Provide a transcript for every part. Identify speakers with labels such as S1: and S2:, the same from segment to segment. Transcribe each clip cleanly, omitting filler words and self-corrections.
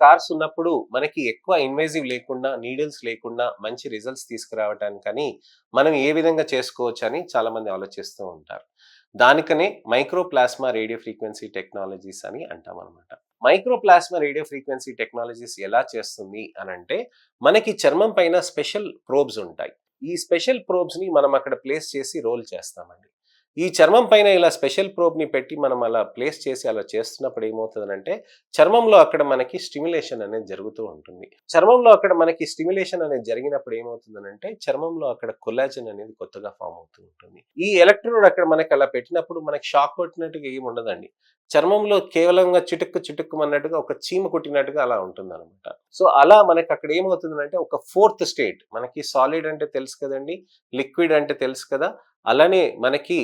S1: Scars ఉన్నప్పుడు మనకి ఎక్కువ ఇన్వేజివ్ లేకుండా, నీడిల్స్ లేకుండా మంచి రిజల్ట్స్ తీసుకురావటానికని మనం ఏ విధంగా చేసుకోవచ్చని చాలామంది ఆలోచిస్తూ ఉంటారు. దానికనే మైక్రోప్లాస్మా రేడియో ఫ్రీక్వెన్సీ టెక్నాలజీస్ అని అంటామనమాట. మైక్రోప్లాస్మా రేడియో ఫ్రీక్వెన్సీ టెక్నాలజీస్ ఎలా చేస్తుంది అనంటే, మనకి చర్మం పైన స్పెషల్ ప్రోబ్స్ ఉంటాయి. ఈ స్పెషల్ ప్రోబ్స్‌ని మనం అక్కడ ప్లేస్ చేసి రోల్ చేస్తామండి. ఈ చర్మం పైన ఇలా స్పెషల్ ప్రోబ్‌ని పెట్టి మనం అలా ప్లేస్ చేసి అలా చేస్తున్నప్పుడు ఏమవుతదనంటే, చర్మంలో అక్కడ మనకి స్టిమ్యులేషన్ అనేది జరుగుతూ ఉంటుంది. చర్మంలో అక్కడ మనకి స్టిమ్యులేషన్ అనేది జరిగినప్పుడు ఏమవుతుందనంటే, చర్మంలో అక్కడ కొల్లాజెన్ అనేది కొత్తగా ఫార్మ్ అవుతూ ఉంటుంది. ఈ ఎలక్ట్రోడ్ అక్కడ మనకి అలా పెట్టినప్పుడు మనకి షాక్ కొట్టినట్టుగా ఏమి ఉండదండి. చర్మంలో కేవలంగా చిటుక్కు చిటుక్కుమన్నట్టుగా ఒక చీమ కుట్టినట్టుగా అలా ఉంటుందనమాట. సో, అలా మనకక్కడ ఏమవుతుందనంటే ఒక ఫోర్త్ స్టేట్ మనకి సాలిడ్ అంటే తెలుసు కదండీ! లిక్విడ్ అంటే తెలుసు కదా! అలానే మనకి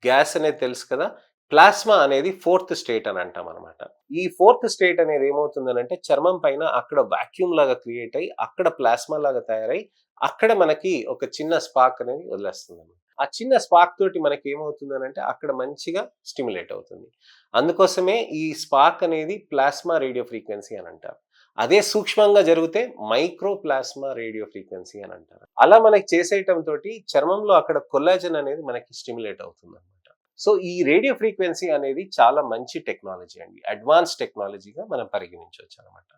S1: గ్యాస్ అనేది తెలుసు కదా! ప్లాస్మా అనేది ఫోర్త్ స్టేట్ అని అంటామనమాట. ఈ ఫోర్త్ స్టేట్ అనేది ఏమవుతుందనంటే చర్మం పైన అక్కడ వాక్యూమ్ లాగా క్రియేట్ అయ్యి, అక్కడ ప్లాస్మా లాగా తయారై, అక్కడ మనకి ఒక చిన్న స్పార్క్ అనేది వదిలేస్తుందనమాట. ఆ చిన్న స్పార్క్ తోటి మనకేమవుతుందనంటే అక్కడ మంచిగా స్టిమ్యులేట్ అవుతుంది. అందుకోసమే ఈ స్పార్క్ అనేది ప్లాస్మా రేడియో ఫ్రీక్వెన్సీ అని అంటారు. అదే సూక్ష్మంగా జరిగితే మైక్రో ప్లాస్మా రేడియో ఫ్రీక్వెన్సీ అని అంటారు. అలా మనకి చేసేయటం తోటి చర్మంలో అక్కడ కొల్లాజెన్ అనేది మనకి స్టిమ్యులేట్ అవుతుందన్నమాట. సో, ఈ రేడియో ఫ్రీక్వెన్సీ అనేది చాలా మంచి టెక్నాలజీ అండి. అడ్వాన్స్ టెక్నాలజీగా మనం పరిగణించొచ్చనమాట.